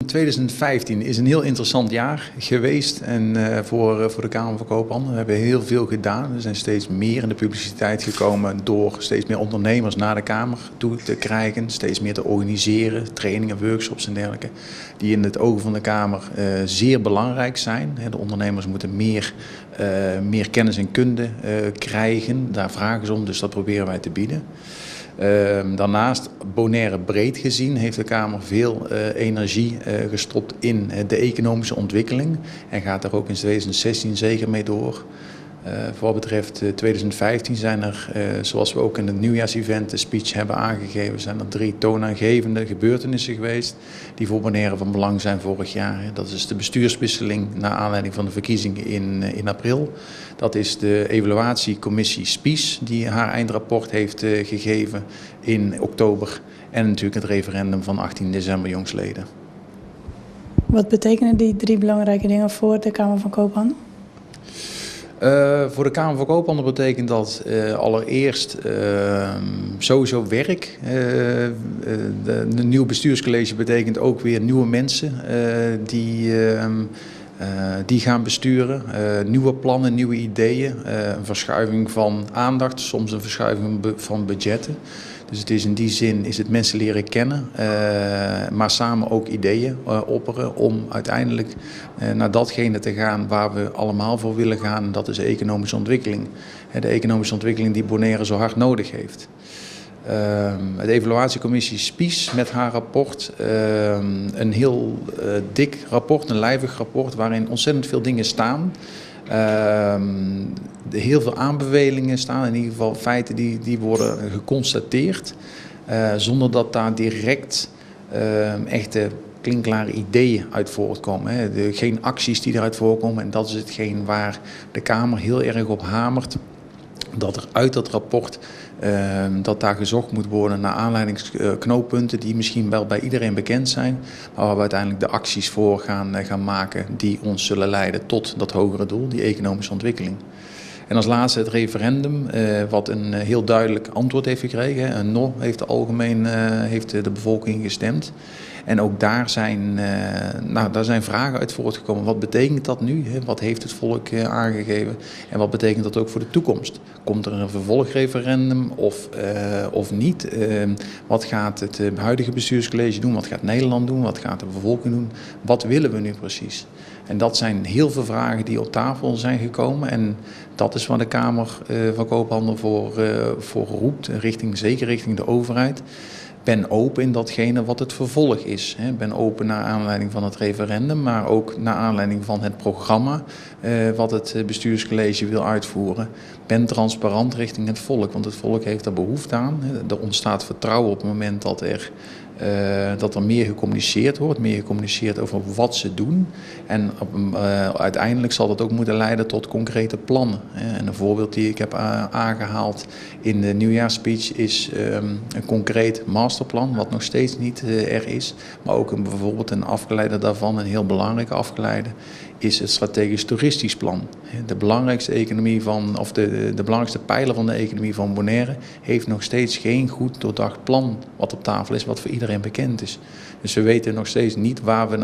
2015 is een heel interessant jaar geweest en voor de Kamer van Koophandel. We hebben heel veel gedaan. We zijn steeds meer in de publiciteit gekomen door steeds meer ondernemers naar de Kamer toe te krijgen. Steeds meer te organiseren, trainingen, workshops en dergelijke. Die in het ogen van de Kamer zeer belangrijk zijn. De ondernemers moeten meer kennis en kunde krijgen. Daar vragen ze om, dus dat proberen wij te bieden. Daarnaast, Bonaire breed gezien, heeft de Kamer veel energie gestopt in de economische ontwikkeling. En gaat daar ook in 2016 zeker mee door. Voor wat betreft 2015 zijn er, zoals we ook in het nieuwjaarsevent de speech hebben aangegeven, zijn er 3 toonaangevende gebeurtenissen geweest die voor Bonaire van belang zijn vorig jaar. Dat is de bestuurswisseling naar aanleiding van de verkiezingen in april. Dat is de evaluatiecommissie SPIES die haar eindrapport heeft gegeven in oktober. En natuurlijk het referendum van 18 december jongstleden. Wat betekenen die 3 belangrijke dingen voor de Kamer van Koophandel? Voor de Kamer van Koophandel betekent dat allereerst sowieso werk. De nieuwe bestuurscollege betekent ook weer nieuwe mensen die gaan besturen. Nieuwe plannen, nieuwe ideeën, een verschuiving van aandacht, soms een verschuiving van budgetten. Dus het is in die zin mensen leren kennen, maar samen ook ideeën opperen om uiteindelijk naar datgene te gaan waar we allemaal voor willen gaan. En dat is de economische ontwikkeling. De economische ontwikkeling die Bonaire zo hard nodig heeft. De evaluatiecommissie SPIES met haar rapport, een heel dik rapport, een lijvig rapport waarin ontzettend veel dingen staan. Heel veel aanbevelingen staan, in ieder geval feiten die worden geconstateerd, zonder dat daar direct echte klinkklare ideeën uit voortkomen. Geen acties die eruit voorkomen en dat is hetgeen waar de Kamer heel erg op hamert. Dat er uit dat rapport, dat daar gezocht moet worden naar aanleidingsknooppunten die misschien wel bij iedereen bekend zijn, maar waar we uiteindelijk de acties voor gaan maken die ons zullen leiden tot dat hogere doel, die economische ontwikkeling. En als laatste het referendum, wat een heel duidelijk antwoord heeft gekregen. Een no heeft de bevolking gestemd. En ook daar zijn vragen uit voortgekomen. Wat betekent dat nu? Wat heeft het volk aangegeven? En wat betekent dat ook voor de toekomst? Komt er een vervolgreferendum of niet? Wat gaat het huidige bestuurscollege doen? Wat gaat Nederland doen? Wat gaat de bevolking doen? Wat willen we nu precies? En dat zijn heel veel vragen die op tafel zijn gekomen. En dat is waar de Kamer van Koophandel voor roept, zeker richting de overheid. Ben open in datgene wat het vervolg is. Ben open naar aanleiding van het referendum, maar ook naar aanleiding van het programma wat het bestuurscollege wil uitvoeren. Ben transparant richting het volk, want het volk heeft er behoefte aan. Er ontstaat vertrouwen op het moment dat er meer gecommuniceerd wordt, meer gecommuniceerd over wat ze doen. En uiteindelijk zal dat ook moeten leiden tot concrete plannen. En een voorbeeld die ik heb aangehaald in de nieuwjaarsspeech is een concreet masterplan, wat nog steeds niet er is. Maar ook bijvoorbeeld een afgeleide daarvan, een heel belangrijke afgeleide, is het strategisch toeristisch plan. De belangrijkste de belangrijkste pijler van de economie van Bonaire heeft nog steeds geen goed doordacht plan wat op tafel is, wat voor iedereen bekend is. Dus we weten nog steeds niet waar we